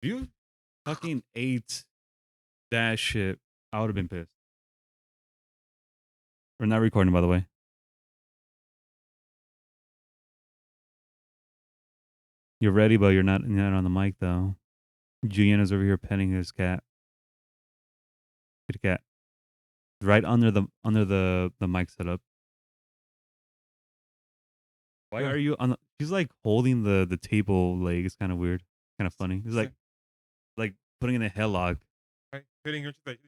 You fucking ate that shit, I would have been pissed. We're not recording, by the way. You're ready, but you're not on the mic though. Julian is over here petting his cat. Get a cat. Right under the mic setup. Why are you on? She's like holding the table leg. It's kind of weird. Kind of funny. It's like putting in a headlock. Right? Hitting her. She's like,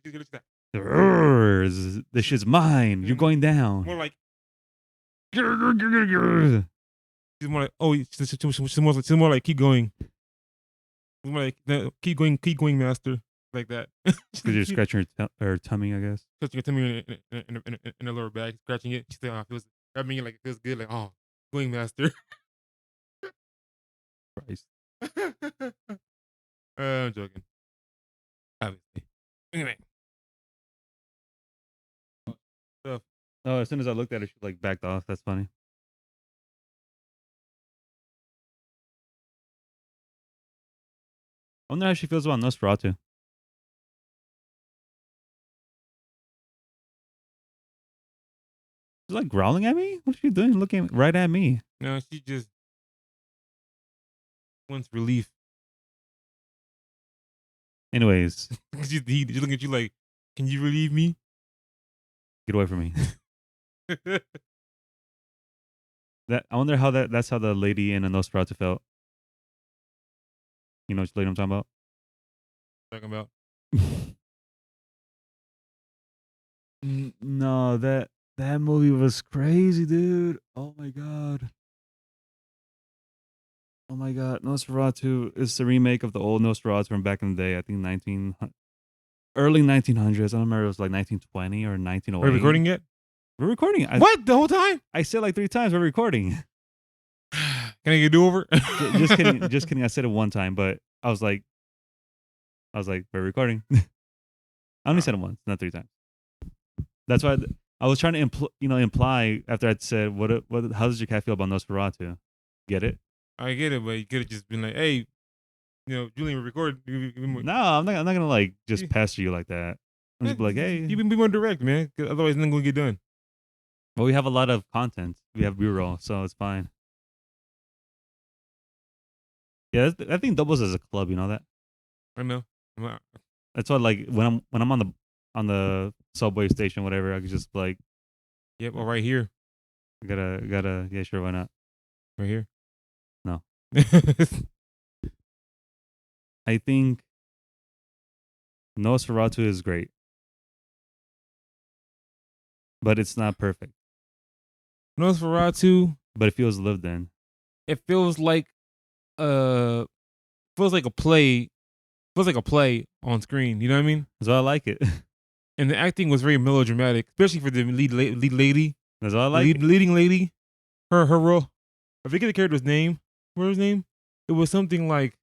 This shit's mine. You're going down. More like. She's more like, oh, she's more like, keep going. She's more like, keep going, master. Like that. Because you're scratching her tummy, I guess. Scratching her tummy in her lower back, scratching it. She's like, oh, it feels, rubbing it like it feels good. Like, oh, going, master. Christ. I'm joking. Obviously. Anyway. Oh, as soon as I looked at her, she like backed off. That's funny. I wonder how she feels about Nosferatu. She's like growling at me? What is she doing looking right at me? No, she just wants relief. Anyways. She's looking at you like, can you relieve me? Get away from me. I wonder how that's how the lady in a Nosferatu felt. You know which lady I'm talking about? Talking about? No, that movie was crazy, dude. Oh my god. Oh my god. Nosferatu is the remake of the old Nosferatu from back in the day. I think early 1900s. I don't remember. It was like 1920 or 1908. Are we recording yet? We're recording. What? The whole time? I said like 3 times we're recording. Can I get a do-over? Just kidding. Just kidding. I said it one time, but I was like, we're recording. I only said it once, not 3 times. That's why I was trying to imply after I'd said, how does your cat feel about Nosferatu? Get it? I get it, but you could have just been like, hey, Julian, record. No, I'm not gonna like just pester you like that. I'm just be like, hey, you be more direct, man. Otherwise, nothing gonna get done. Well, we have a lot of content. We have B-roll, so it's fine. Yeah, I think doubles as a club. You know that? I know. That's why, like, when I'm on the subway station, whatever, I could just like, yep, or right here. Gotta, yeah, sure, why not? Right here. No. I think Nosferatu is great, but it's not perfect. Nosferatu, but it feels lived in. It feels like a play. Feels like a play on screen. You know what I mean? That's why I like it. And the acting was very melodramatic, especially for the lead lady. That's why I like leading lady. Her role. I forget the character's name. What was his name? It was something like,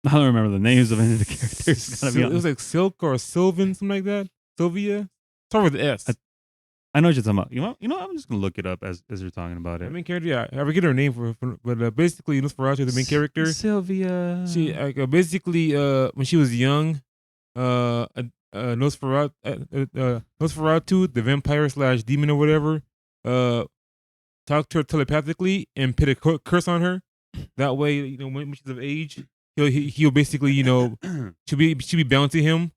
I don't remember the names of any of the characters. It was like Silk or Sylvan, something like that. Sylvia. Start with the S. I know what you're talking about. You know, I'm just gonna look it up as you're talking about it. The main character, yeah, I forget her name but basically Nosferatu, the main character, Sylvia. She basically when she was young, Nosferatu, the vampire / demon or whatever, talked to her telepathically and put a curse on her. That way, when she's of age, he'll basically, she'll be bound to him,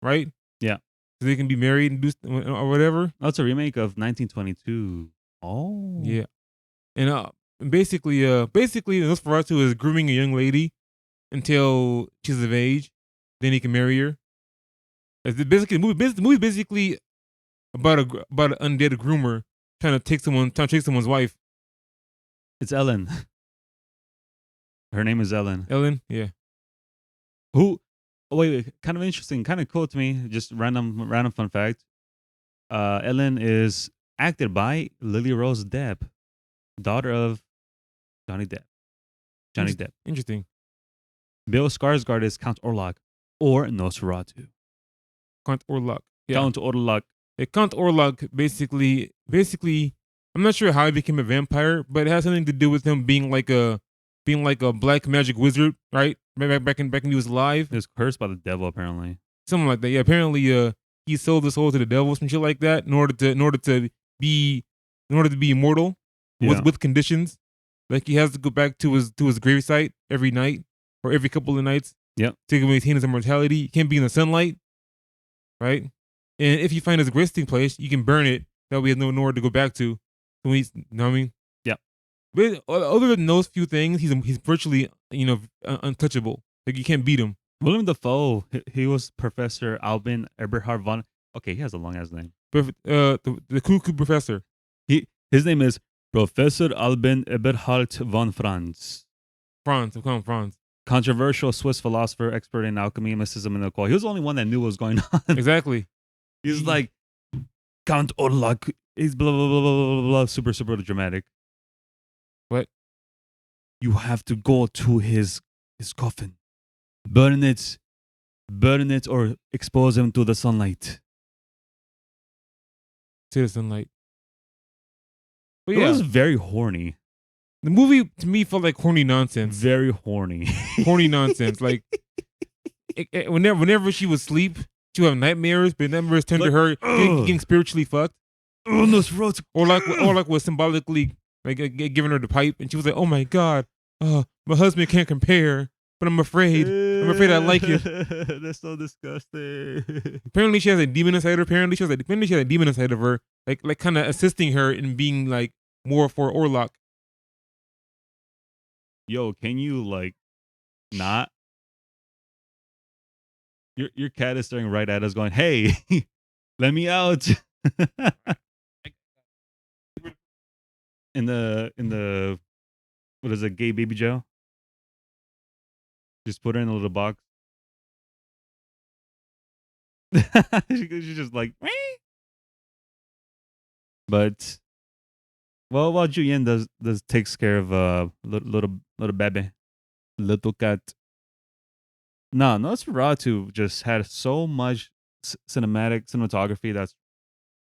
right? Yeah. So they can be married and do or whatever. Oh, it's a remake of 1922. Oh. Yeah. And basically, Nosferatu is grooming a young lady until she's of age. Then he can marry her. Basically, the movie basically about an undead groomer trying to take someone's wife. It's Ellen. Her name is Ellen. Ellen, yeah. Who? Oh, wait, kind of interesting, kind of cool to me. Just random fun fact. Ellen is acted by Lily Rose Depp, daughter of Johnny Depp. Depp. Interesting. Bill Skarsgård is Count Orlok or Nosferatu. Count Orlok. Yeah. Count Orlok. Count Orlok basically, I'm not sure how he became a vampire, but it has something to do with him being like a black magic wizard, right? back when he was alive. He was cursed by the devil, apparently. Something like that. Yeah, apparently he sold his soul to the devil, some shit like that, in order to be immortal Yeah. with conditions. Like he has to go back to his gravesite every night or every couple of nights. Yep. To maintain his immortality. He can't be in the sunlight. Right? And if you find his resting place, you can burn it. That way he has nowhere to go back to. So you know what I mean? Yep. But other than those few things, he's virtually, untouchable. Like you can't beat him. William Dafoe, he was Professor Albin Eberhard von. Okay, he has a long ass name. The cuckoo professor. His name is Professor Albin Eberhard von Franz. Franz, come on, Franz. Controversial Swiss philosopher, expert in alchemy, mysticism, and occult. He was the only one that knew what was going on. Exactly. He's like Count Orlok. He's blah blah blah blah blah blah. Super dramatic. What? You have to go to his coffin, burn it, or expose him to the sunlight. To the sunlight. But It yeah, was very horny. the movie to me felt like horny nonsense. Very horny. Horny nonsense. Like whenever she would sleep, she would have nightmares, but nightmares turned to her getting spiritually fucked. Oh, Nosferatu. Or like was symbolically like giving her the pipe, and she was like, "Oh my god, my husband can't compare, but I'm afraid I like it." That's so disgusting. Apparently, she has a demon inside her. Apparently, she has a demon inside of her, like kind of assisting her in being like more for Orlok. Yo, can you like not? Your cat is staring right at us, going, "Hey, let me out." in the what is it, gay baby jail? Just put her in a little box. She's just like, "Wee." But while Julian does takes care of little baby, little cat. No, Nosferatu just had so much cinematography that's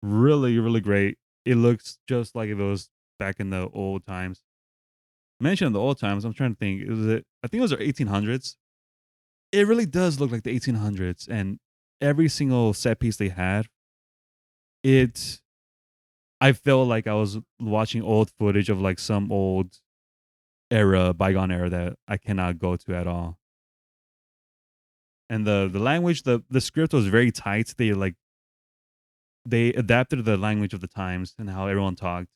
really, really great. It looks just like it was back in the old times. Mentioning the old times, I'm trying to think. I think it was the 1800s. It really does look like the 1800s, and every single set piece they had, I felt like I was watching old footage of like some old bygone era that I cannot go to at all. And the language, the script was very tight. They adapted the language of the times and how everyone talked.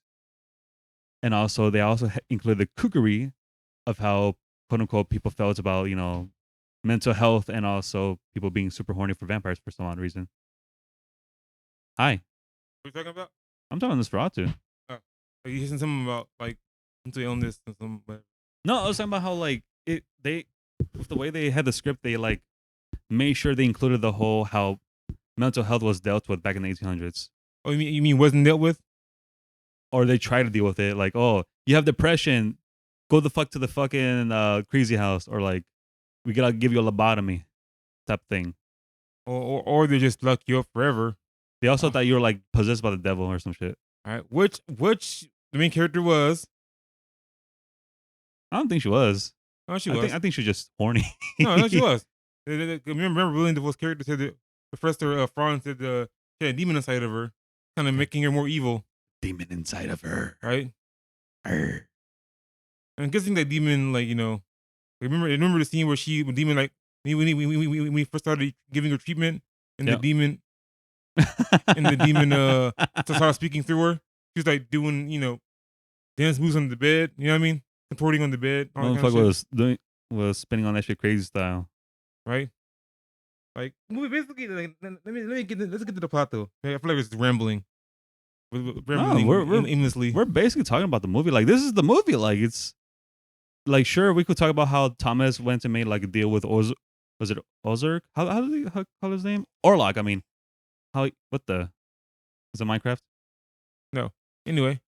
And also, they also included the kookery of how, quote unquote, people felt about, mental health and also people being super horny for vampires for some odd reason. Hi. What are you talking about? I'm talking Nosferatu. Oh, you said something about like mental illness and something. No, I was talking about how like with the way they had the script, they like made sure they included the whole how mental health was dealt with back in the 1800s. Oh, you mean wasn't dealt with? Or they try to deal with it, like, oh, you have depression, go the fuck to the fucking crazy house, or like, we gotta give you a lobotomy, type thing. Or they just lock you up forever. They also thought you were like possessed by the devil or some shit. All right, which the main character was? I don't think she was. No, she was. I think she was just horny. No, she was. Remember, William Dafoe's character said that Professor Franz said she had a demon inside of her, kind of making her more evil. Demon inside of her, right? Arr. I'm guessing that demon, like remember the scene where when demon like when we first started giving her treatment, and the demon, started speaking through her. She was like doing dance moves on the bed. You know what I mean? Contorting on the bed. Motherfucker was spinning on that shit crazy style, right? Like basically, like, let's get to the plot though. I feel like it's rambling. Aimlessly. We're basically talking about the movie. Like, this is the movie. Like, it's like, sure, we could talk about how Thomas went and made like a deal with was it Ozark? How did he call his name? Orlok. I mean, is it Minecraft? No. Anyway,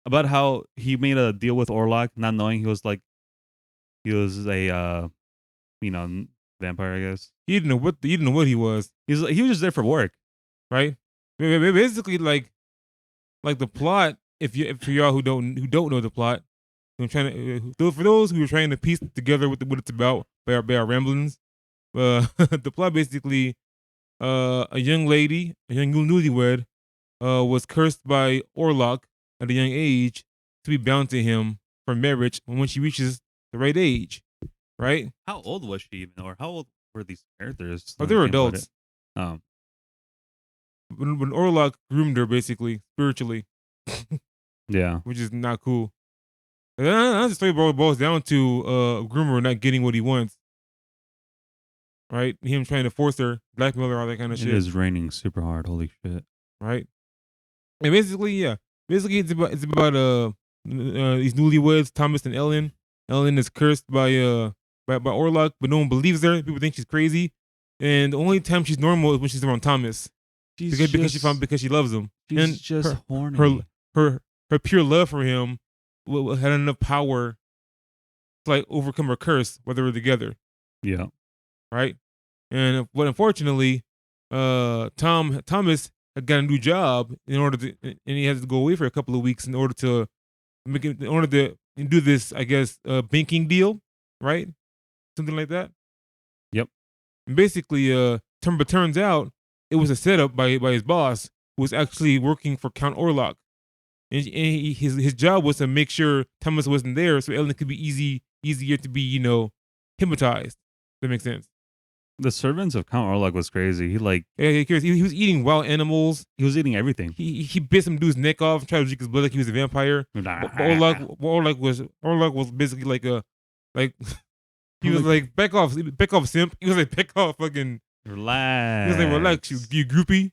about how he made a deal with Orlok, not knowing he was a vampire. I guess he didn't know what he was. He was just there for work, right? Basically, like the plot. If for y'all who don't know the plot, I'm trying to for those who are trying to piece together what it's about by our ramblings. The plot basically, a young lady, a young newlywed, was cursed by Orlok at a young age to be bound to him for marriage when she reaches the right age, right? How old was she even, or how old were these characters? Or Now they that I were think about it. adults. Oh, When Orlok groomed her basically spiritually, yeah. which is not cool. And that's the story boils down to a groomer not getting what he wants, right? Him trying to force her, blackmail her, all that kind of It shit, is raining super hard. Holy shit. right? And basically, yeah, basically it's about these newlyweds, Thomas and Ellen. Ellen is cursed by Orlok, but no one believes her. People think she's crazy, and the only time she's normal is when she's around Thomas because she loves him. She's And just horny. her pure love for him had enough power to like overcome her curse while they were together, Yeah. right? But unfortunately, Thomas had got a new job and he had to go away for a couple of weeks in order to do this, I guess, banking deal, right? Something like that. Yep. And basically, but turns out it was a setup by his boss, who was actually working for Count Orlok, and his job was to make sure Thomas wasn't there, so Ellen could be easier to be hypnotized. That makes sense. The servants of Count Orlok was crazy. He He was eating wild animals. he was eating everything. He bit some dude's neck off, tried to drink his blood like he was a vampire. But Orlok was basically like he was like back off simp. He was like back off fucking Relax. He was like relax you groupie.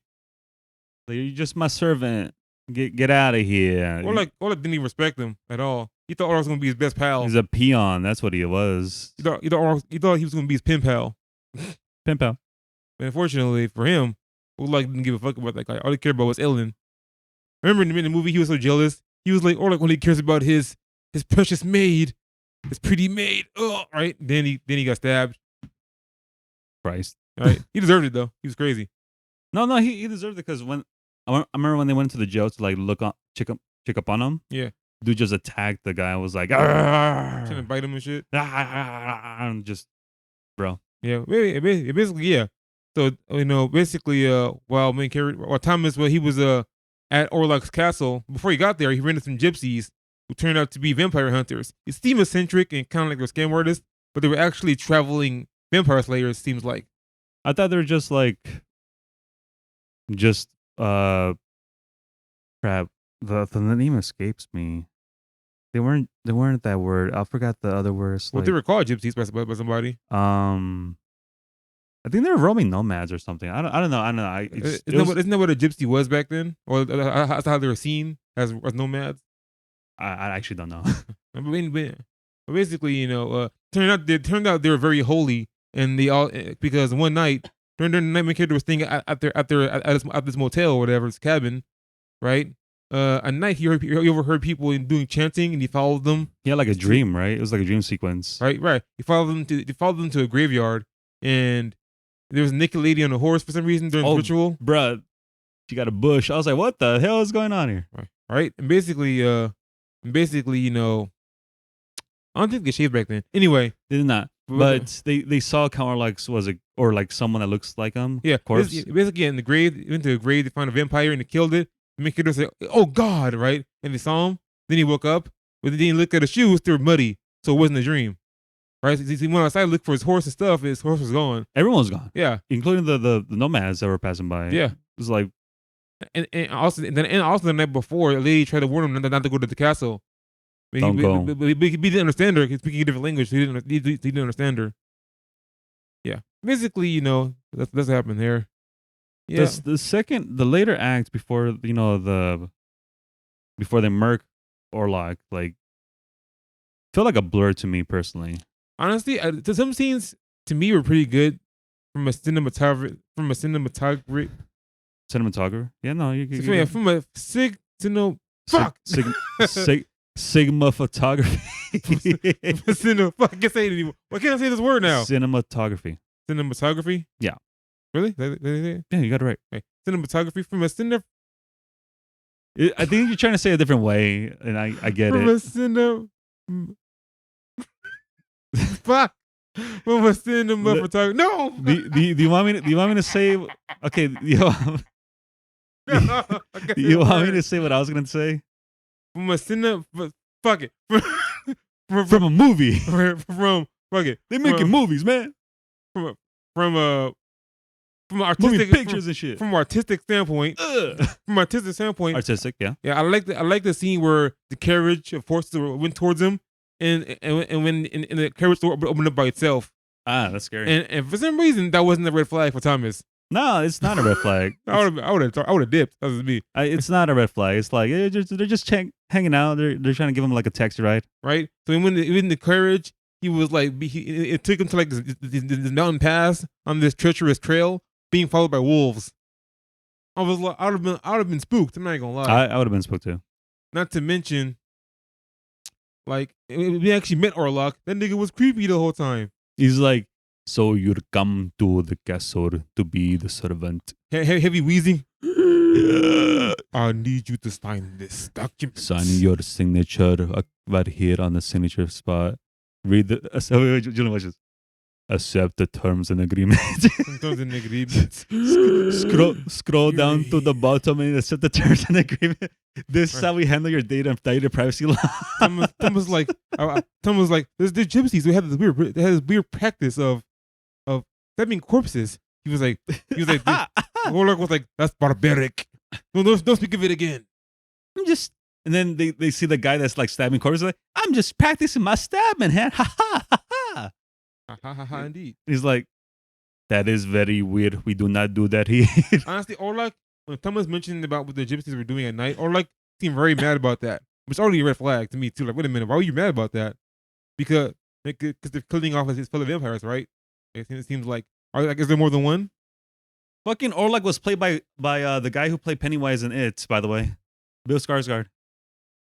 Like, you're just my servant. Get out of here. Orlok didn't even respect him at all. He thought Orlok was gonna be his best pal. He's a peon. That's what he was. He thought he was gonna be his pen pal. Pen pal. But unfortunately for him, Orlok didn't give a fuck about that guy. All he cared about was Ellen. Remember in the movie, he was so jealous. He was like, Orlok only cares about his precious maid, his pretty maid. Oh, right. Then he got stabbed. Christ. Right. He deserved it though. He was crazy. No, he deserved it because when I remember when they went to the jail to like check up on him. Yeah. Dude just attacked the guy and was like, trying to bite him and shit. And just, bro. Yeah, basically, yeah. So basically, while Thomas, he was at Orlok's castle. Before he got there, he ran into some gypsies who turned out to be vampire hunters. It's theme-centric and kind of like they're scam artists, but they were actually traveling vampire slayers. Seems like. I thought they were just crap. The name escapes me. They weren't that word. I forgot the other words. Well, they were called gypsies by somebody. I think they were roaming nomads or something. I don't know. Isn't that what a gypsy was back then, or that's how they were seen as nomads? I actually don't know. But basically, turned out they were very holy, and they all because one night during the night, my character was staying at this motel or whatever, this cabin, right? At night he overheard people doing chanting, and he followed them. He had like a dream, right? It was like a dream sequence. Right. He followed them to a graveyard, and there was a naked lady on a horse for some reason during the ritual. Bruh, she got a bush. I was like, what the hell is going on here? Right. And basically, I don't think they shaved back then. Anyway, they did not. But they saw Count Orlok or like someone that looks like him. Yeah, corpse. Basically, in the grave, into a grave, they found a vampire and they killed it. The kid was like, "Oh God!" Right, and they saw him. Then he woke up, but then he looked at his shoes; they were muddy, so it wasn't a dream. Right? So he went outside, looked for his horse and stuff. And his horse was gone. Everyone was gone. Yeah, including the nomads that were passing by. Yeah, it was like, and also the night before, a lady tried to warn him not to go to the castle. But Don't go. But he didn't understand her. He's speaking a different language. So he didn't understand her. Yeah, basically, that's what happened there. Yeah, the later act before before they murk Orlok, like, felt like a blur to me personally. Honestly, some scenes to me were pretty good from a cinematography. Cinematographer? Yeah, no, from a Sigma photography. I can't say it anymore. Why can't I say this word now? Cinematography. Cinematography? Yeah. Really? Yeah, you got it right. Okay. Cinematography from a I think you're trying to say a different way, and I get it. Fuck. From a cinema Li- photographer. No. Do you want me to, do you want me to say okay, No, I can't say you the want me to word. say what I was gonna say? From a cinema. Fuck it. From a movie. From fuck it. They making movies, man. From a from a from an Moving artistic pictures and shit. from an artistic standpoint. Ugh. From an artistic standpoint. Artistic, yeah. Yeah, I like the scene where the carriage of horses went towards him, and when the carriage door opened up by itself, Ah, that's scary. and for some reason that wasn't a red flag for Thomas. No, it's not a red flag. I would have dipped. That was me, It's not a red flag. It's like they're just hanging out. They're trying to give him like a taxi ride. right? So when the carriage, he was like, it took him to like this mountain pass on this treacherous trail, being followed by wolves. I was like, I would have been spooked. I'm not gonna lie. I would have been spooked too. Not to mention, like we actually met Orlok. That nigga was creepy the whole time. He's like, so you'd come to the castle to be the servant. Heavy wheezing. I need you to sign this document. Sign your signature right here on the signature spot. Read the Julian, watch this. Accept the terms and agreements. Terms and agreements. Scroll down to the bottom and accept the terms and agreement. This is how we handle your data privacy law. Tom was like, there's gypsies. They had this weird practice of stabbing corpses. He was like, Orlok was like, that's barbaric. Don't speak of it again. And then they see the guy that's like stabbing corpses. Like, I'm just practicing my stabbing hand. Ha ha ha ha. Ha ha ha! Indeed. He's like, that is very weird. We do not do that here. Honestly, Orlok, when Thomas mentioned about what the gypsies were doing at night, Orlok seemed very mad about that. It's already a red flag to me too. Like, wait a minute, why were you mad about that? Because they're killing off his fellow vampires, right? It seems like, is there more than one? Fucking Orlok was played by the guy who played Pennywise in It, by the way, Bill Skarsgård.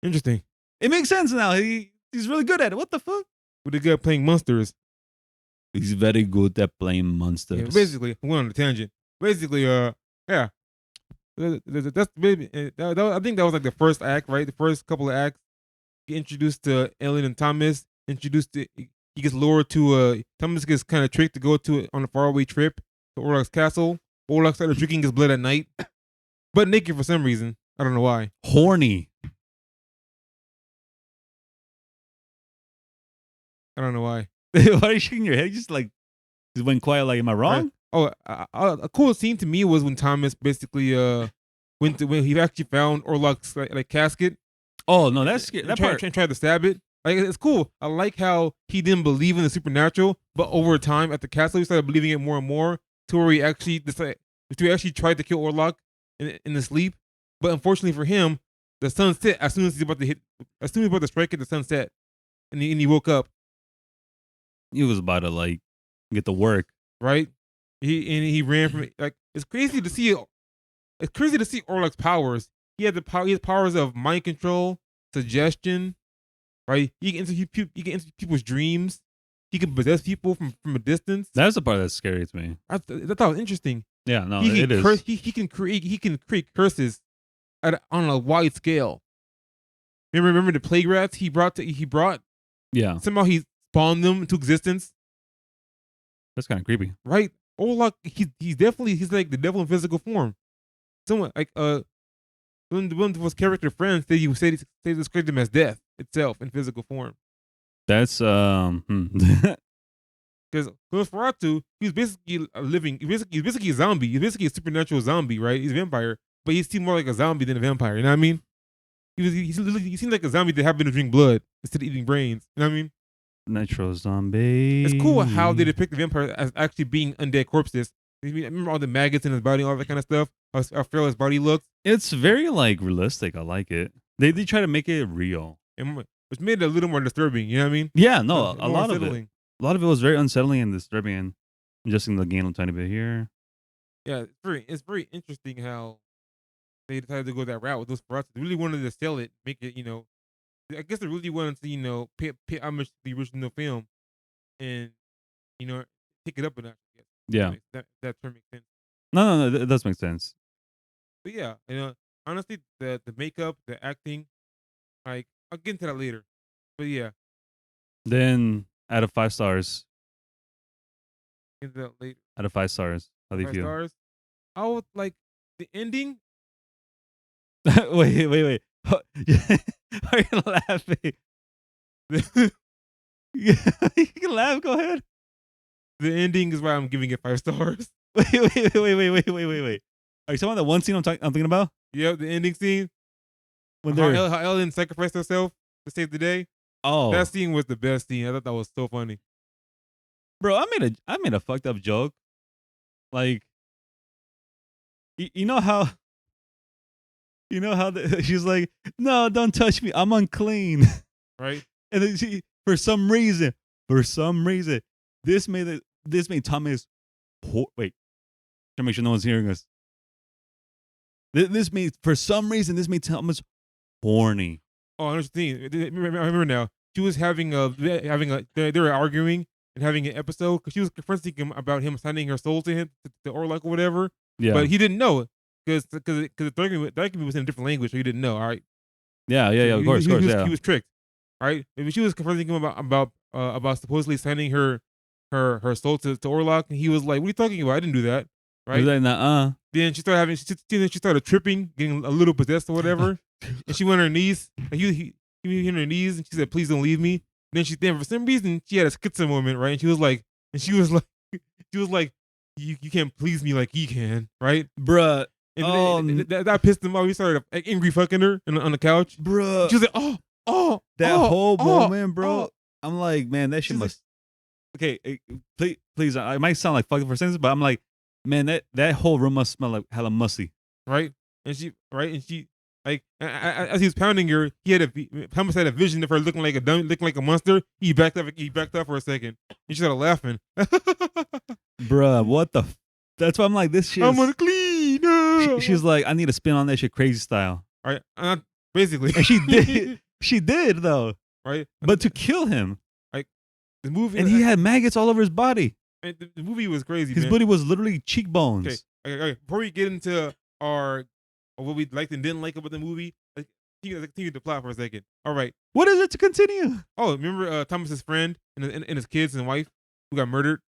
Interesting. It makes sense now. He's really good at it. What the fuck? With the guy playing monsters. He's very good at playing monsters. Yeah, basically, I went on a tangent. Basically, yeah. That's maybe. I think that was like the first act, right? The first couple of acts. Get introduced to Ellen and Thomas. He gets lured to Thomas gets kind of tricked to go on a faraway trip to Orlok's castle. Orlok started drinking his blood at night, but naked for some reason. I don't know why. Horny. I don't know why. Why are you shaking your head? You just went quiet. Like, am I wrong? Right. Oh, a cool scene to me was when Thomas basically when he actually found Orlok's like casket. Oh no, that's scary. That part. Tried to stab it. Like, it's cool. I like how he didn't believe in the supernatural, but over time at the castle, he started believing it more and more to where he actually tried to kill Orlok in the sleep. But unfortunately for him, the sun set as soon as he's about to strike it. The sun set, and he woke up. He was about to like get to work. Right. He ran from it. Like, it's crazy to see. It's crazy to see Orlok's powers. He has powers of mind control, suggestion. Right. He can enter people's dreams. He can possess people from a distance. That's the part that's scary to me. I thought it was interesting. Yeah, no, it is. He can create curses on a wide scale. Remember the plague rats he brought. Yeah, Somehow he spawned them into existence. that's kind of creepy. Right. Orlok, he's like the devil in physical form. Someone like one of his character friends they described him as death itself in physical form. That's Because Nosferatu, he's basically he's basically a zombie. He's basically a supernatural zombie, right? He's a vampire, but he seemed more like a zombie than a vampire. You know what I mean? He seemed like a zombie that happened to drink blood instead of eating brains. You know what I mean? Nitro zombie. It's cool how they depict the vampire as actually being undead corpses. I remember all the maggots in his body, all that kind of stuff. How frail his body looks. It's very like realistic. I like it. They try to make it real, Which made it a little more disturbing. You know what I mean? Yeah, no, More a lot of it. A lot of it was very unsettling and disturbing. And I'm just in the game a tiny bit here. Yeah, it's very interesting how they decided to go that route with those Nosferatu. They really wanted to sell it, make it, I guess they really wanted to, pay homage to the original film and, pick it up a notch. I guess. Yeah. That term makes sense. No, it does make sense. But yeah, honestly, the makeup, the acting, like, I'll get into that later. But yeah, Then out of 5 stars, Get that later. out of 5 stars, how do you 5 feel? stars. I would like the ending. wait. Why are you laughing? You can laugh. Go ahead. The ending is why I'm giving it 5 stars. Wait. Are you talking about the one scene I'm thinking about? Yep, the ending scene. When How, they're how Ellen sacrificed herself to save the day. oh, That scene was the best scene. I thought that was so funny. bro, I made a fucked up joke. Like, you know how she's like, no, don't touch me, I'm unclean. Right? And then for some reason, this made Thomas. Wait, to make sure no one's hearing us. This made Thomas horny. Oh, I know what you think. I remember now. She was having they were arguing and having an episode because she was confronting him about him signing her soul to him to Orlok or whatever. Yeah, But he didn't know because the document was in a different language, so he didn't know. All right. yeah. Of course, He was tricked. Right. If she was confronting him about supposedly signing her soul to Orlok, and he was like, "What are you talking about? I didn't do that." Right. Like, nah, Then she started tripping, getting a little possessed or whatever, and she went on her knees. And he on her knees, and she said, "Please don't leave me." Then for some reason she had a schizo moment, right? And she was like, "You can't please me like he can, right?" bruh. And that pissed him off. He started like, angry fucking her on the couch. Bruh. She was like, that whole moment, bro. oh. I'm like, man, that shit She's must. Okay, please. I might sound like fucking for sense, but I'm like, man, that whole room must smell like hella musty. Right? And she like as he was pounding her, Thomas had a vision of her looking like a monster. He backed up for a second. And she started laughing. Bruh, what the? That's why I'm like, this shit. I'm gonna clean up. She's like, I need to spin on that shit crazy style. Right? Basically. And she did. She did though. Right? But to kill him. Like the movie, and he had maggots all over his body. And the movie was crazy. His body was literally cheekbones. Okay. Before we get into what we liked and didn't like about the movie, continue the plot for a second. All right. What is it to continue? Oh, remember Thomas's friend and his kids and wife who got murdered?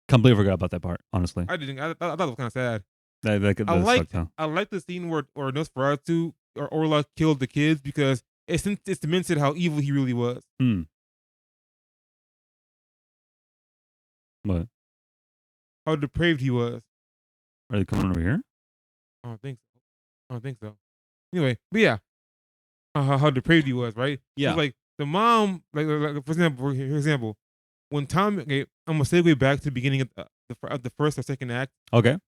Completely forgot about that part. Honestly, I didn't. I thought it was kind of sad. I like the scene where Nosferatu or Orlok killed the kids because it cemented how evil he really was. What? How depraved he was. Are they coming over here? I don't think so. Anyway, but yeah, how depraved he was, right? Yeah. So like the mom, like for example, when Tom, okay, I'm gonna segue back to the beginning of the first or second act. Okay.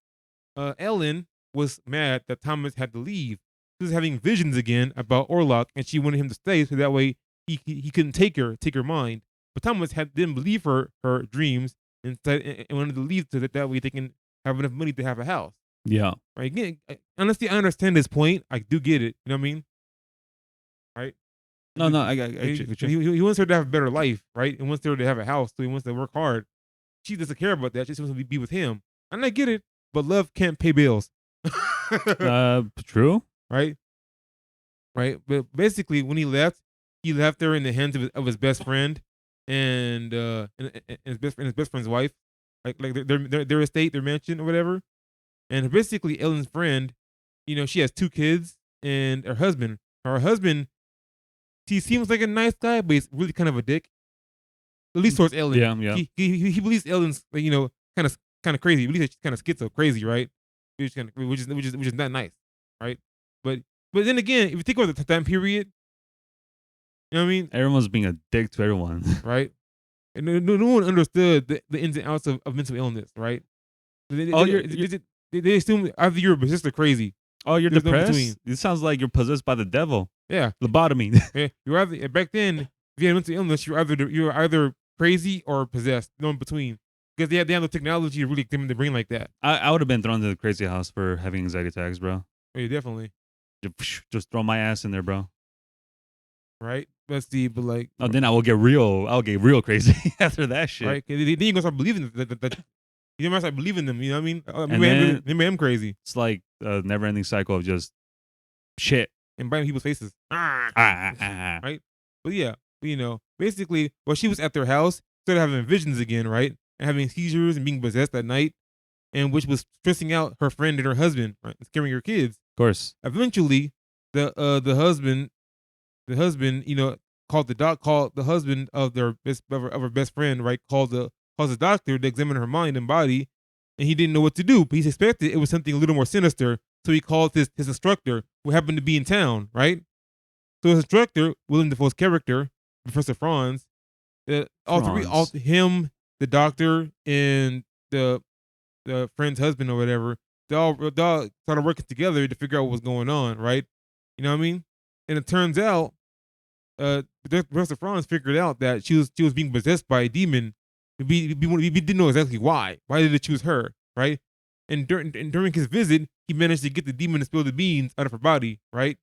Ellen was mad that Thomas had to leave. She was having visions again about Orlok, and she wanted him to stay so that way he couldn't take her mind. But Thomas didn't believe her dreams and wanted to leave so that way they can have enough money to have a house. Yeah. Right. Again, honestly, I understand his point. I do get it. You know what I mean? Right. No, I got you. He wants her to have a better life, right? He wants her to have a house, so he wants to work hard. She doesn't care about that. She just wants to be with him. And I get it, but love can't pay bills. True. Right. But basically, when he left her in the hands of his best friend and his best friend's wife, like their estate, their mansion or whatever. And basically, Ellen's friend, she has 2 kids and her husband. Her husband, he seems like a nice guy, but he's really kind of a dick. At least towards Ellen. Yeah. He believes Ellen's, kind of crazy. He believes she's kind of schizo crazy, right? Which is not nice, right? But then again, if you think about the time period, you know what I mean? Everyone's being a dick to everyone, right? And no one understood the ins and outs of mental illness, right? They assume either you're just crazy. Oh, you're depressed? It sounds like you're possessed by the devil. Yeah. Lobotomy. Yeah. You're either, back then, if you had mental illness, you're either crazy or possessed. No in between. Because they have the technology to really examine the brain like that. I would have been thrown to the crazy house for having anxiety attacks, bro. Oh, yeah, definitely. Just throw my ass in there, bro. Right? Let's see, but like... Oh, then I'll get real crazy after that shit. Right? Then you're going to start believing that you might start believing them, you know what I mean? They made him crazy. It's like a never-ending cycle of just shit. And biting people's faces. Right? But yeah, basically, while she was at their house, started having visions again, right, and having seizures and being possessed at night, and which was stressing out her friend and her husband, right, and scaring her kids. Of course. Eventually, the husband, called the husband of her best friend, right, calls the doctor to examine her mind and body, and he didn't know what to do, but he suspected it was something a little more sinister, so he called his instructor, who happened to be in town, right. So his instructor, Willem Dafoe's character, Professor Franz, all three, all Prawns. him, the doctor, and the friend's husband or whatever, they all started working together to figure out what was going on, right? You know what I mean? And it turns out, Professor Franz figured out that she was being possessed by a demon. We didn't know exactly why. Why did it choose her, right? And during his visit, he managed to get the demon to spill the beans out of her body, right?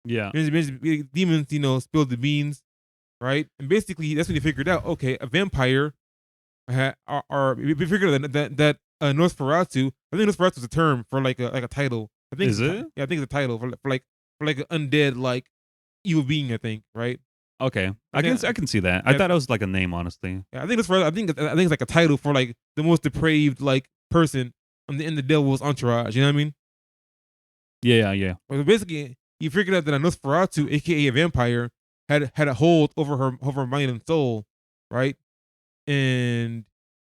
Yeah. Demons, spilled the beans, right? And basically, that's when he figured out, okay, a vampire we figured out that Nosferatu. I think Nosferatu is a term for like a title. I think Is it? yeah, I think it's a title for like an undead like evil being. I think, right. Okay. I think I can see that. I yeah, thought it was like a name, honestly. yeah, I think Nosferatu. I think it's like a title for like the most depraved like person in the devil's entourage. You know what I mean? Yeah, yeah. Well, basically, he figured out that a Nosferatu, aka a vampire, had a hold over her mind and soul, right? And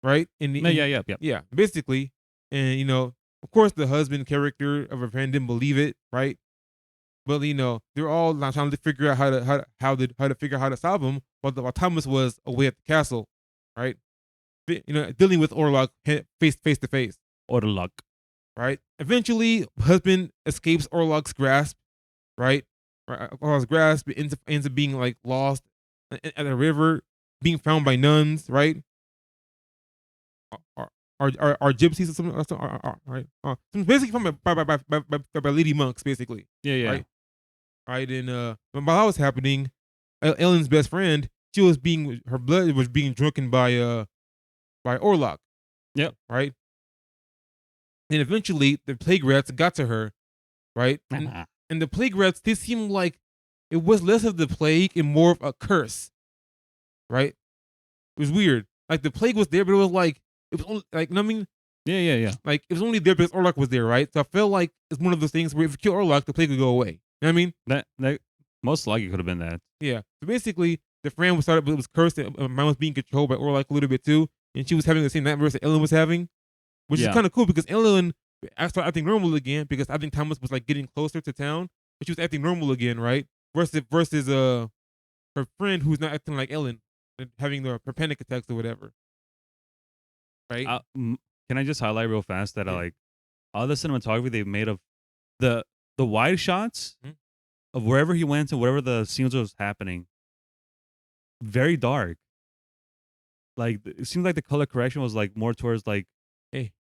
right No, yeah, yeah, yeah. yeah, basically, and of course, the husband character of her friend didn't believe it, right? But they're all now trying to figure out how to figure out how to stop him, while Thomas was away at the castle, right? Dealing with Orlok face to face, Orlok. right? Eventually, husband escapes Orlok's grasp, right? Orlok's grasp ends up being like lost at a river, being found by nuns, right? Are gypsies or something, right? Basically from by lady monks, basically, Yeah, yeah. right? Right, and while that was happening, Ellen's best friend, her blood was being drunken by Orlok, Yep. right? And eventually, the plague rats got to her, right? And the plague rats, they seemed like it was less of the plague and more of a curse, right? It was weird. Like the plague was there, but it was like it was only like, you know what I mean? Yeah, yeah, yeah. Like it was only there because Orlok was there, right? So I felt like it's one of those things where if you kill Orlok, the plague would go away. You know what I mean? That most likely could have been that. Yeah. So basically, the friend was cursed. And mine was being controlled by Orlok a little bit too, and she was having the same nightmares that Ellen was having, which is Yeah. kind of cool because Ellen started acting normal again because I think Thomas was like getting closer to town, but she was acting normal again, right? Versus her friend who's not acting like Ellen, and having her panic attacks or whatever, right? Can I just highlight real fast that I Yeah. like all the cinematography they've made of the wide shots Mhm. of wherever he went and whatever the scenes was happening. Very dark. Like it seemed like the color correction was like more towards like Hey,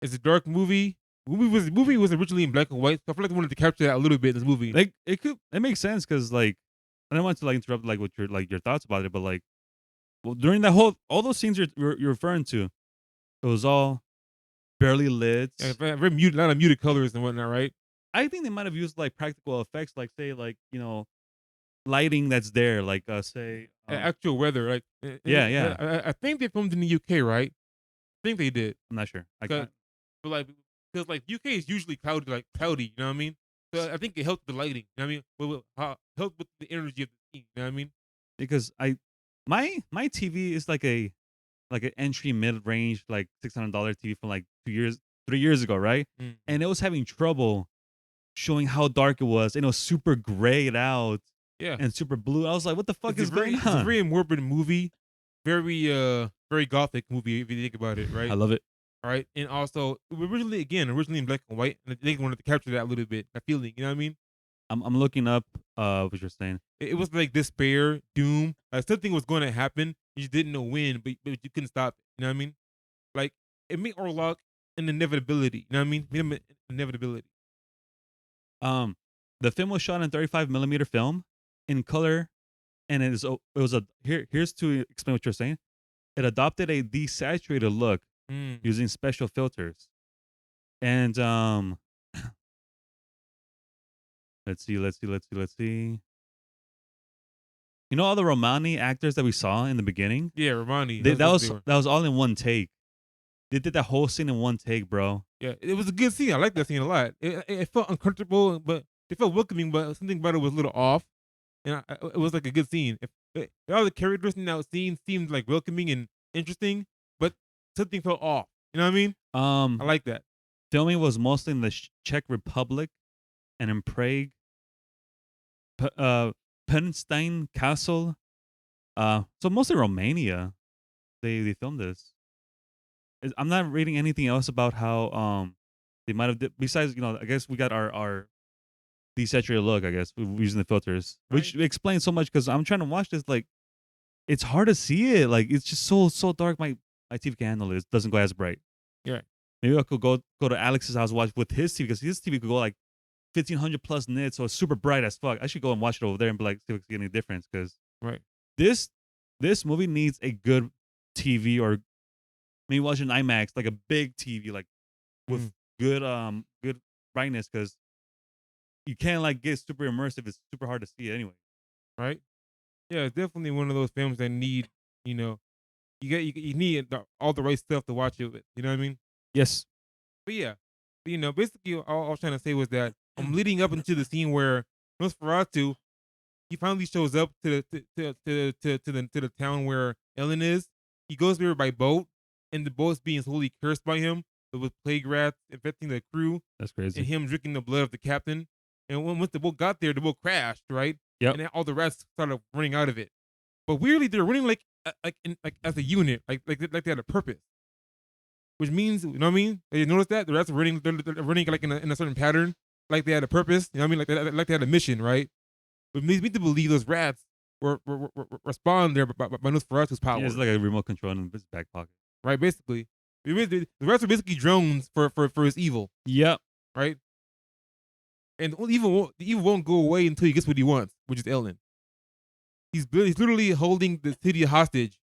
it's a dark movie. Movie was originally in black and white, so I feel like I wanted to capture that a little bit in this movie. it makes sense because like I don't want to like interrupt like what your thoughts about it, but like well during that whole all those scenes you're referring to, it was all barely lit. Yeah, very muted, a lot of muted colors and whatnot, right? I think they might have used like practical effects, like say like lighting that's there, like say Actual weather, right? yeah, yeah. I think they filmed in the UK, right? I think they did. I'm not sure. I 'Cause- can't. But like, because like UK is usually cloudy, you know what I mean? So I think it helped the lighting. You know what I mean? Helped with the energy of the scene. You know what I mean? Because my TV is like an entry mid range like $600 TV from like 2 years 3 years ago, right? Mm. And it was having trouble showing how dark it was, and it was super grayed out Yeah. and super blue. I was like, what the fuck is going It's a on? very morbid movie, very gothic movie if you think about it, I right? love it. All right, and also originally in black and white, and they wanted to capture that a little bit, that feeling. You know what I mean? I'm looking up what you're saying. It was like despair, doom, like something was going to happen. You just didn't know when, but you couldn't stop it. You know what I mean? Like it made Orlok an inevitability. You know what I mean? Made him an inevitability. Um, the film was shot in 35 millimeter film in color, and it was a here's to explain what you're saying. It adopted a desaturated look Mm. using special filters, and let's see. You know all the Romani actors that we saw in the beginning? Yeah, Romani. They, That's what they were. that was all in one take. They did that whole scene in one take, bro. Yeah, it was a good scene. I liked that scene a lot. It felt uncomfortable, but it felt welcoming. But something about it was a little off, and it was like a good scene. If all the characters in that scene seemed like welcoming and interesting, but something felt off. You know what I mean? I like that. Filming was mostly in the Czech Republic and in Prague, Penstein Castle. So mostly Romania. They filmed this. I'm not reading anything else about how they might have besides I guess we got our desaturated look. I guess using the filters, which explains so much because I'm trying to watch this like it's hard to see it. Like it's just so dark. My TV can handle it. It doesn't go as bright. Yeah. Maybe I could go to Alex's house watch with his TV because his TV could go like 1500 plus nits, so it's super bright as fuck. I should go and watch it over there and be like, see if I can see any difference because this movie needs a good TV or maybe watch an IMAX, like a big TV, like with good brightness because you can't like get super immersive. It's super hard to see it anyway. Right? Yeah, it's definitely one of those films that need, you need all the right stuff to watch it with. You know what I mean? Yes. But yeah, basically all I was trying to say was that I'm leading up into the scene where Nosferatu, he finally shows up to the town where Ellen is. He goes there by boat, and the boat's being slowly cursed by him with plague rats infecting the crew. That's crazy. And him drinking the blood of the captain. And once the boat got there, the boat crashed, right? Yep. And then all the rats started running out of it. But weirdly, they're running like as a unit, like they had a purpose. Which means, you know what I mean? You notice that the rats are running, they're running like in a certain pattern, like they had a purpose. You know what I mean? Like they had a mission, right? But it leads me to believe those rats were respond there by Nosferatu's power. Yeah, it's like a remote control in his back pocket. Right, basically. The rats are basically drones for his evil. Yep. Right? And the evil won't go away until he gets what he wants, which is Ellen. He's literally holding the city hostage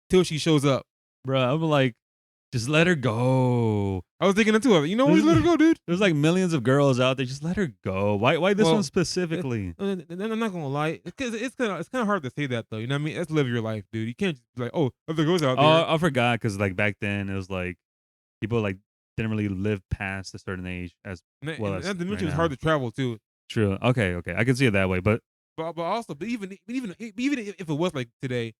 till she shows up. Bro, I'm like, just let her go. I was thinking that too. You know what? Let her go, dude. There's like millions of girls out there. Just let her go. Why this one specifically? I'm not gonna lie. It's kind of hard to say that though. You know what I mean? Let's live your life, dude. You can't just be like, oh, other girls out there. Oh, I forgot because like back then it was like people like didn't really live past a certain age as well as. That dimension was hard to travel too. True. Okay. I can see it that way, but even if it was like today,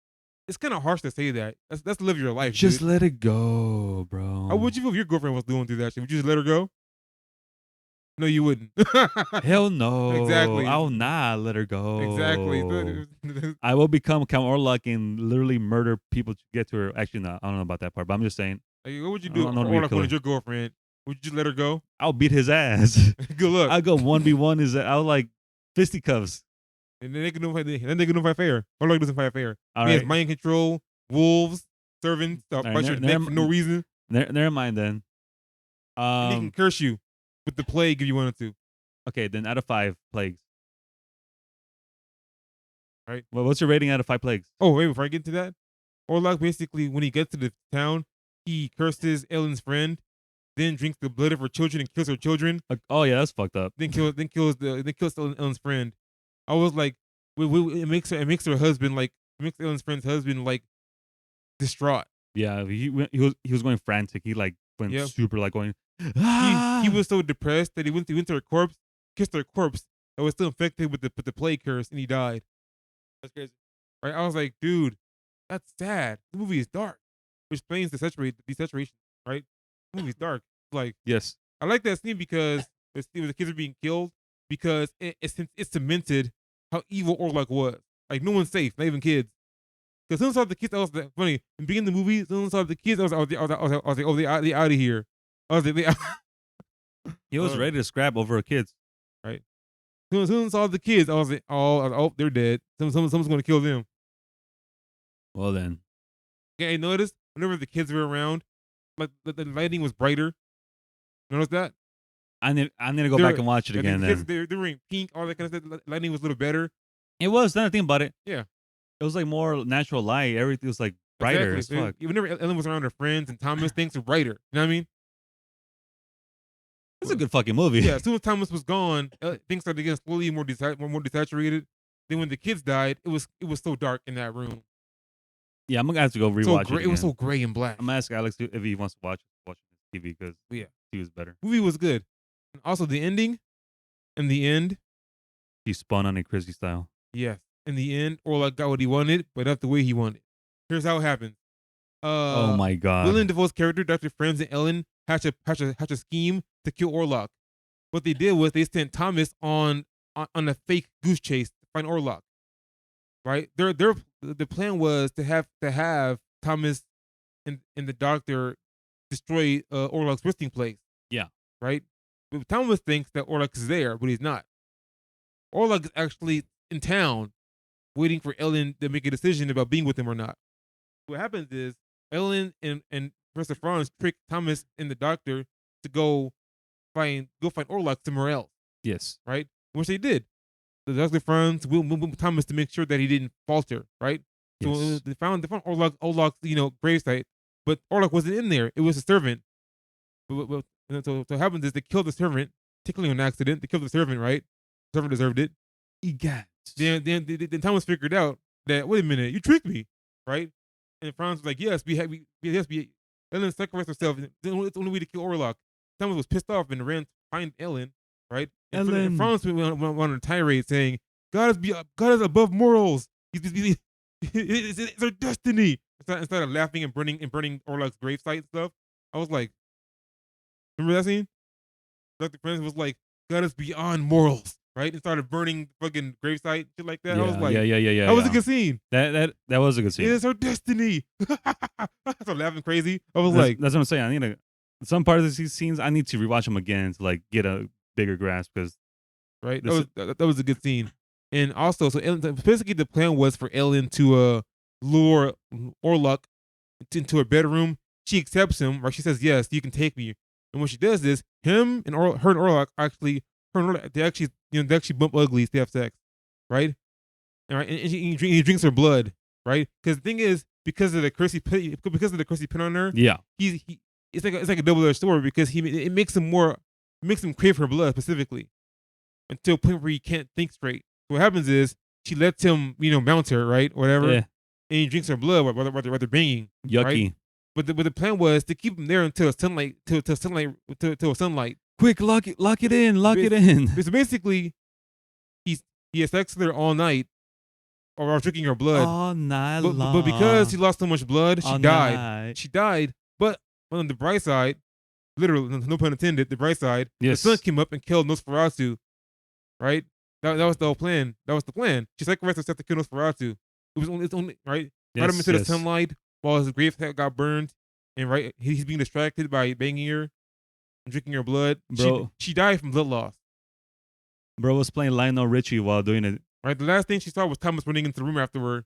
it's kind of harsh to say that. That's live your life. Just dude. let it go, bro. How would you feel if your girlfriend was doing through that shit? Would you just let her go? No, you wouldn't. Hell no. Exactly. I'll not let her go. Exactly. I will become Count Orlok and literally murder people to get to her. Actually, no, I don't know about that part, but I'm just saying. Like, what would you do? Or like with your girlfriend? Would you just let her go? I'll beat his ass. Good luck. I'll go 1v1. I'll like fisticuffs. And then they can know if I fair. Orlok doesn't fight fair. All he right. has mind control, wolves, servants, bite your neck for no reason. Never mind then. And he can curse you with the plague if you wanted to. Okay, then out of 5 plagues. All right. Well, what's your rating out of 5 plagues? Oh, wait, before I get to that, Orlok basically, when he gets to the town, he curses Ellen's friend, then drinks the blood of her children and kills her children. Oh yeah, that's fucked up. Then kills Ellen's friend. I was like, it makes her husband like makes Ellen's friend's husband like distraught. Yeah, he was going frantic. He like went super like going. He was so depressed that he went to her corpse, kissed her corpse that was still infected with the plague curse, and he died. That's crazy, right? I was like, dude, that's sad. The movie is dark, which explains the desaturation, right? The movie's dark. Like, yes, I like that scene because the kids are being killed because it's cemented how evil Orlok was. Like, no one's safe, not even kids. Because someone saw the kids, I was like, funny. In the beginning of the movie, someone saw the kids, I was like, oh, they out of here. I was like, he was ready to scrap over a kids. Right. Someone saw the kids, I was like, oh, they're dead. Someone's going to kill them. Well then. Yeah, I noticed whenever the kids were around, like the lighting was brighter. Notice that? I need to go back and watch it again. Then they're wearing pink, all that kind of stuff. Lighting was a little better. It was. Now I think about it. Yeah, it was like more natural light. Everything was like brighter as fuck. Whenever Ellen was around her friends and Thomas, things were brighter. You know what I mean? It's a good fucking movie. Yeah, as soon as Thomas was gone, things started getting slowly more desaturated. Then when the kids died, it was so dark in that room. Yeah, I'm gonna have to go So rewatch gray, it it was so again. gray and black. I'm gonna ask Alex if he wants to watch TV because Yeah, he was better. movie was good. And also the ending. In the end, He spun on a crazy style. yes. In the end, Orlok got what he wanted, but not the way he wanted. Here's how it happened. Oh my Willem god. Dafoe's character, Dr. Franz and Ellen, hatch a scheme to kill Orlok. What they did was they sent Thomas on a fake goose chase to find Orlok. Right? The plan was to have Thomas and the doctor destroy Orlok's resting place. Yeah. Right? But Thomas thinks that Orlok is there, but he's not. Orlok is actually in town waiting for Ellen to make a decision about being with him or not. What happens is Ellen and Professor Franz trick Thomas and the doctor to go find Orlok somewhere else, Yes. right? Which they did. The Dr. Franz will Thomas to make sure that he didn't falter, right? So Yes. they found Orlok's gravesite, but Orlok wasn't in there. It was a servant. So what happens is they killed the servant, tickling on accident. They killed the servant, right? The servant deserved it. Egad. Then Thomas figured out that, wait a minute, you tricked me, right? And Franz was like, yes, Ellen sacrificed herself. It's the only way to kill Orlok. Thomas was pissed off and ran to find Ellen, right? And Ellen. Franz went on a tirade saying, God is above morals. It's our destiny. Instead of laughing and burning Orlok's gravesite and stuff, I was like, remember that scene? Dr. Franz was like, God is beyond morals, right? And started burning fucking gravesite, shit like that. Yeah, I was like, yeah. that was a good scene. That was a good scene. It is our destiny. I started laughing crazy. I was like, that's what I'm saying. I need to some parts of these scenes. I need to rewatch them again to like get a bigger grasp because right, that was a good scene. And also, so Ellen, basically the plan was for Ellen to lure Orlok into her bedroom. She accepts him, right? She says, "Yes, you can take me." And what she does is, her and Orlok they actually bump uglies. They have sex, right? And he drinks her blood, right? Because the thing is, because of the curse he put on her, yeah, it's like a double-edged sword because it makes him crave her blood specifically until a point where he can't think straight. So what happens is she lets him, mount her, right, or whatever, yeah. and he drinks her blood while they're banging. Yucky. Right? But the plan was to keep him there until sunlight. Quick, lock it in. So basically, he has sex with her all night, or drinking her blood All night but because she lost so much blood, she All died. night. She died. But on the bright side, literally, no pun intended, the bright side, Yes. the sun came up and killed Nosferatu. Right? That was the whole plan. That was the plan. She sacrificed herself to kill Nosferatu. It's only right. Brought him into the sunlight while his grave got burned, and right, he's being distracted by banging her and drinking her blood. Bro. She died from blood loss. Bro was playing Lionel Richie while doing it. Right. The last thing she saw was Thomas running into the room afterward,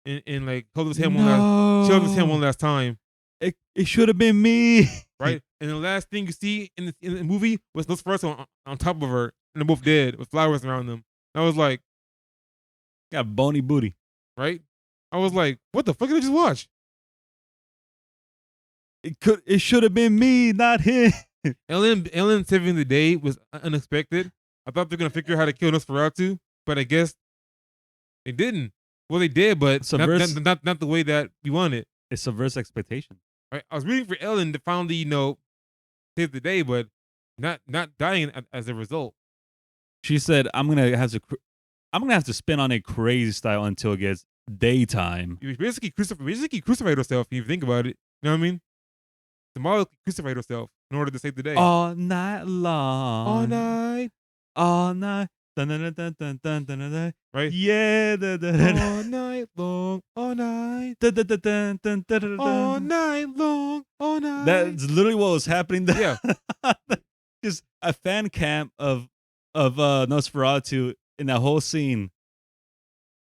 and like held his hand She held his hand one last time. It should have been me. Right. And the last thing you see in the movie was Nosferatu on top of her, and they're both dead with flowers around them. I was like, Got bony booty. right? I was like, what the fuck did I just watch? It should have been me, not him. Ellen saving the day was unexpected. I thought they were gonna figure out how to kill Nosferatu, but I guess they didn't. Well, they did, but not the way that we wanted. It subverts expectation. Right? I was rooting for Ellen to finally, save the day, but not dying as a result. She said, "I'm gonna have to spin on a crazy style until it gets daytime." You basically crucified herself. If you think about it, you know what I mean? Symbolically crucified herself in order to save the day. All night long. All night. All night. Dun, dun, dun, dun, dun, dun, dun, dun, dun. Right? Yeah. Dun, dun, dun, All night long. All night. dun, dun, dun, dun, dun, dun, dun, All dun. night long. All night. That's literally what was happening there. Yeah. Just a fan cam of Nosferatu in that whole scene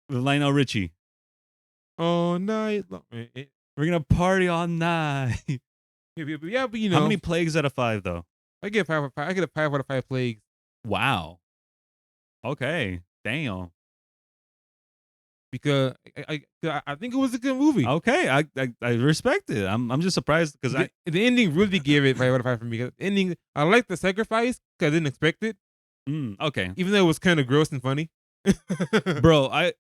with Lionel Richie. All night long. We're gonna party all night. Yeah, but How many plagues out of 5 though? I get 5 out of 5 plagues. Wow. Okay. Damn. Because I think it was a good movie. Okay. I respect it. I'm just surprised because the ending really gave it 5 out of 5 for me. The ending, I liked the sacrifice because I didn't expect it. Okay. Even though it was kind of gross and funny. Bro, I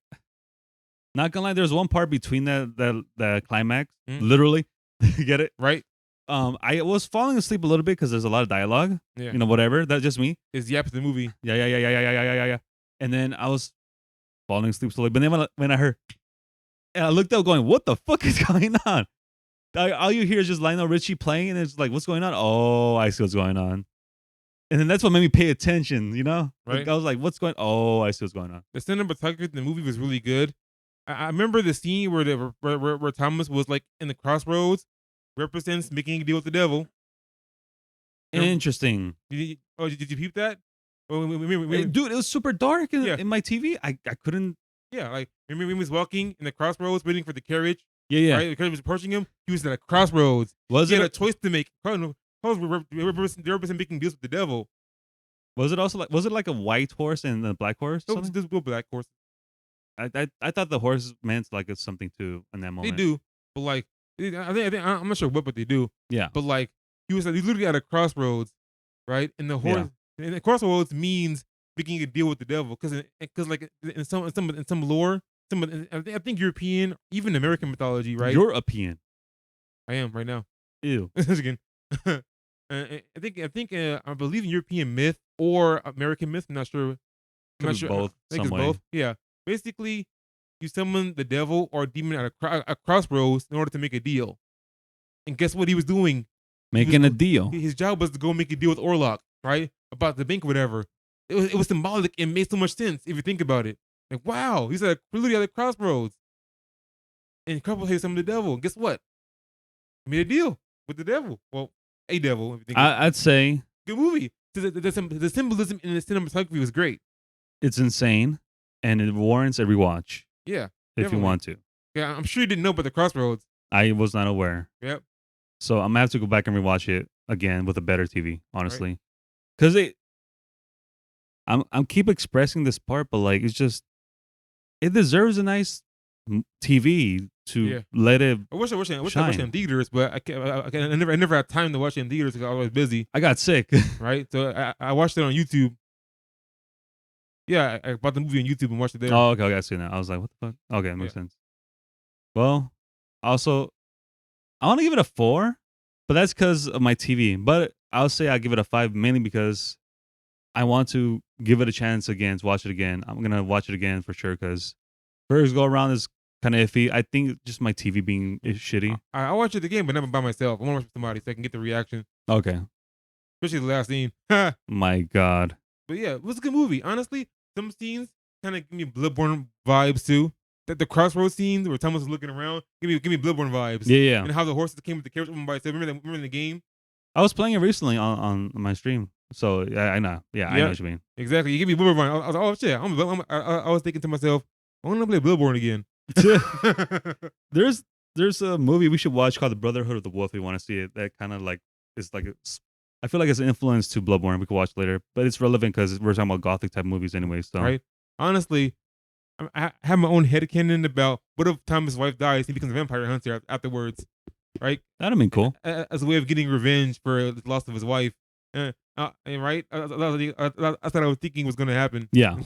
not gonna lie. There's one part between the climax, Mm. literally. You get it? Right? I was falling asleep a little bit because there's a lot of dialogue. Yeah. You know, whatever. That's just me. It's yaps the movie. Yeah. And then I was falling asleep slowly. But then when I heard, and I looked up, going, "What the fuck is going on?" All you hear is just Lionel Richie playing, and it's like, "What's going on?" Oh, I see what's going on. And then that's what made me pay attention. You know, Right? Like, I was like, "What's going?" Oh, I see what's going on. The cinematography in the movie was really good. I remember the scene where Thomas was like in the crossroads, represents making a deal with the devil. Interesting. Did you peep that? Oh, Dude, it was super dark Yeah. in my TV. I couldn't. Yeah, like remember when he was walking in the crossroads waiting for the carriage? Yeah. Right? The carriage was approaching him. He was at a crossroads. Was He had it? a choice to make. They represent making deals with the devil. Was it also like? Was it like a white horse and a black horse? It was this real black horse. I thought the horse meant like it's something too in that They moment. do, but like I think I'm not sure what, but they do. Yeah. But like he was literally at a crossroads, right? And the horse, and the crossroads means making a deal with the devil, because like in some lore, I think European, even American mythology, right? European. I am right now. Ew. Again. I believe in European myth or American myth. I'm not sure. Could be both, I think some it's way. both. Yeah. Basically, you summon the devil or demon at a crossroads in order to make a deal. And guess what he was doing? Making a deal. His job was to go make a deal with Orlok, right? About the bank or whatever. It was symbolic and made so much sense if you think about it. Like, wow, he's literally at a crossroads. And couple hates some of the devil. And guess what? He made a deal with the devil. Well, a devil. If you think I'd say good movie. The symbolism in the cinematography was great. it's insane, and it warrants a rewatch Yeah. if Definitely. you want to. Yeah, I'm sure you didn't know about the crossroads. I was not aware. Yep. So I'm gonna have to go back and rewatch it again with a better TV, honestly. Because I'm keep expressing this part, but like it's just it deserves a nice TV to let it. I wish I watched it shine. in theaters, but I never had time to watch it in theaters because I was busy. I got sick. Right, so I watched it on YouTube. Yeah, I bought the movie on YouTube and watched it there. Oh, okay, I see now. I was like, what the fuck? Okay, it makes sense. Well, also, I want to give it a 4, but that's because of my TV. But I'll say I give it a 5 mainly because I want to give it a chance again, to watch it again. I'm gonna watch it again for sure because first go around is kind of iffy. I think just my TV being is shitty. I watched it again, but never by myself. I want to watch with somebody so I can get the reaction, Okay. especially the last scene. My God. But yeah, it was a good movie. Honestly, some scenes kind of give me Bloodborne vibes too. That the crossroads scenes where Thomas was looking around, give me Bloodborne vibes. Yeah. And how the horses came with the carriage open by itself. Remember in the game? I was playing it recently on my stream, so I know. Yeah, I know what you mean. Exactly. You give me Bloodborne. I was like, oh shit. I was thinking to myself, I want to play Bloodborne again. There's a movie we should watch called The Brotherhood of the Wolf. If you want to see it, that kind of like is like I feel like it's an influence to Bloodborne. We could watch later, but it's relevant because we're talking about gothic type movies anyway. So right. Honestly, I have my own headcanon about what if Thomas' wife dies, he becomes a vampire hunter afterwards, right? That'd be cool. As a way of getting revenge for the loss of his wife. Right? That's what I was thinking was going to happen. Yeah.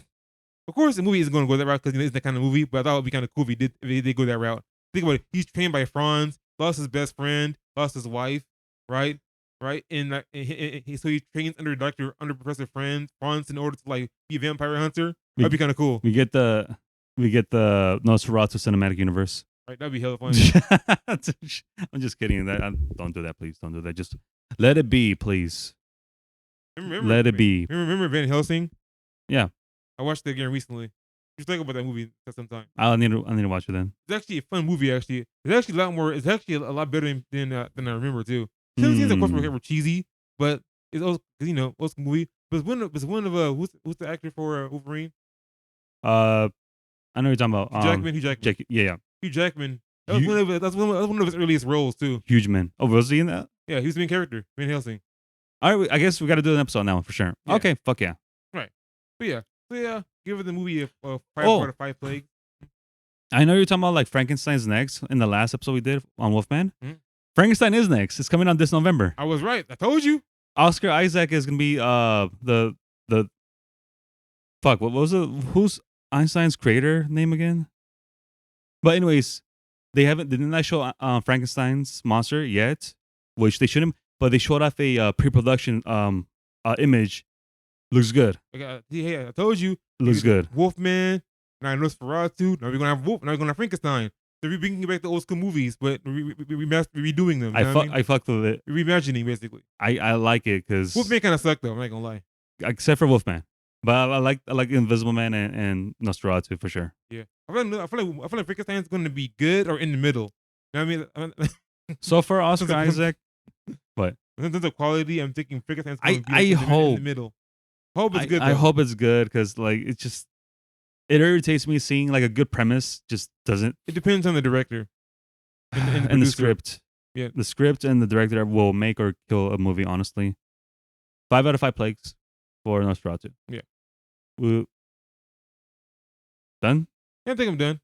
Of course, the movie isn't going to go that route because it's that kind of movie, but I thought it would be kind of cool if he did go that route. Think about it. He's trained by Franz, lost his best friend, lost his wife, right? And so he trains under Professor Franz in order to like be a vampire hunter. That'd be kind of cool. We get the Nosferatu cinematic universe. Right, that'd be hella funny. I'm just kidding. Don't do that, please. Don't do that. Just let it be, please. Let it be. Remember Van Helsing? Yeah. I watched it again recently. Just think about that movie at some time. I need to watch it then. It's actually a fun movie. Actually, it's actually a lot more. It's actually a lot better than I remember too. Some scenes, of course, were cheesy, but it's also old movie. But it's one of who's the actor for Wolverine? I know what you're talking about. Hugh Jackman. Yeah. Hugh Jackman. That's one of his earliest roles too. Huge man. Oh, was he in that? Yeah, he was the main character, Van Helsing. All right, I guess we got to do an episode on that one for sure. Yeah. Okay, fuck yeah. Right. But yeah, give it the movie a 5 out of 5 plague. I know you're talking about like Frankenstein's next in the last episode we did on Wolfman. Mm-hmm. Frankenstein is next. It's coming out this November. I was right. I told you. Oscar Isaac is gonna be the fuck. What was it? Einstein's creator name again? But anyways, they did not show Frankenstein's monster yet, which they shouldn't. But they showed off a pre-production image. Looks good. Yeah, I told you. Looks good. Wolfman, now Nosferatu. Now we're gonna have Wolf. Now we're gonna have Frankenstein. They're bringing back the old school movies, but redoing them. I fucked with it. Reimagining basically. I like it because Wolfman kind of sucked though. I'm not gonna lie. Except for Wolfman, but I like Invisible Man and Nosferatu for sure. Yeah, I feel like Frankenstein's going to be good or in the middle. You know what I mean? So for Oscar Isaac, what? In terms of quality, I'm thinking Frankenstein's going to be I hope in the middle. Hope it's good. I hope it's good because like it irritates me seeing like a good premise just doesn't. It depends on the director and the script. Yeah, the script and the director will make or kill a movie. Honestly, 5 out of 5 plagues for Nosferatu. Yeah. Done? I think I'm done.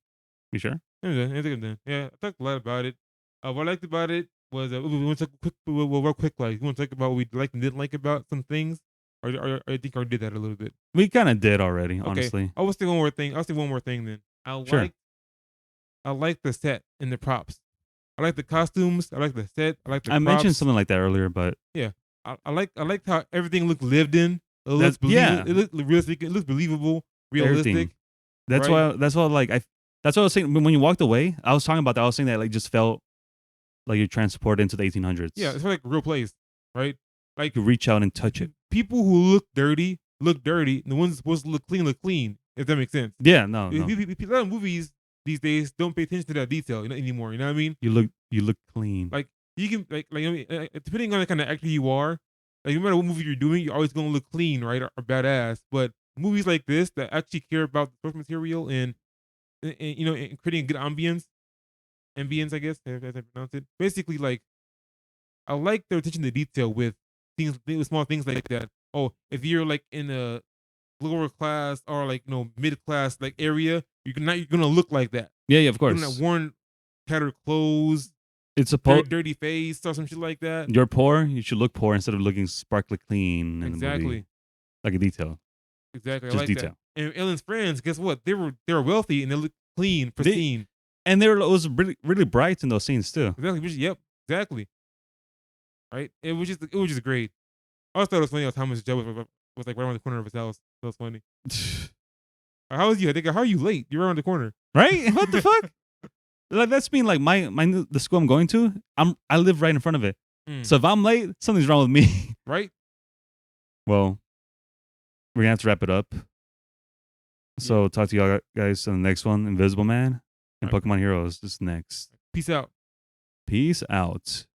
You sure? I'm done. I think I'm done. Yeah, I talked a lot about it. What I liked about it was we want to talk real quick. Like, we want to talk about what we liked and didn't like about some things. Or I think I did that a little bit. We kind of did already, okay. Honestly. I will say one more thing. I'll say one more thing then. I like the set and the props. I like the costumes. I like the set. I like the props. Mentioned something like that earlier, but yeah, I liked how everything looked lived in. It looks It looked realistic. It looks believable, realistic. Everything. That's why. That's what I was saying when you walked away. I was talking about that. I was saying that like just felt like you're transported into the 1800s. Yeah, it's like a real place, right? Like you reach out and touch it. People who look dirty. And the ones supposed to look clean. If that makes sense. Yeah, no. A lot of movies these days don't pay attention to that detail anymore. You know what I mean? You look clean. Like you can depending on the kind of actor you are, like no matter what movie you're doing, you're always gonna look clean, right, or badass. But movies like this that actually care about the source material and creating a good ambience, I guess if I pronounce it. Basically, like I like their attention to detail with small things like that. Oh, if you're like in a lower class or like mid class like area, you're gonna look like that. Yeah, of course. You're gonna worn tattered clothes. It's a dirty face or some shit like that. You're poor. You should look poor instead of looking sparkly clean. Exactly. Like a detail. Exactly. Just I like detail. That. And Ellen's friends, guess what? They were wealthy and they looked clean, pristine. And it was really really bright in those scenes too. Exactly. Yep. Exactly. Right. It was just great. I always thought it was funny how Thomas Joe was like right around the corner of his house. That was funny. How was you? I think how are you late? You're around the corner. Right? What the fuck? Like that's mean like the school I'm going to, I live right in front of it. So if I'm late, something's wrong with me. Right? Well, we're gonna have to wrap it up. So talk to y'all guys on the next one, Invisible Man and Pokemon Heroes is next. Peace out. Peace out.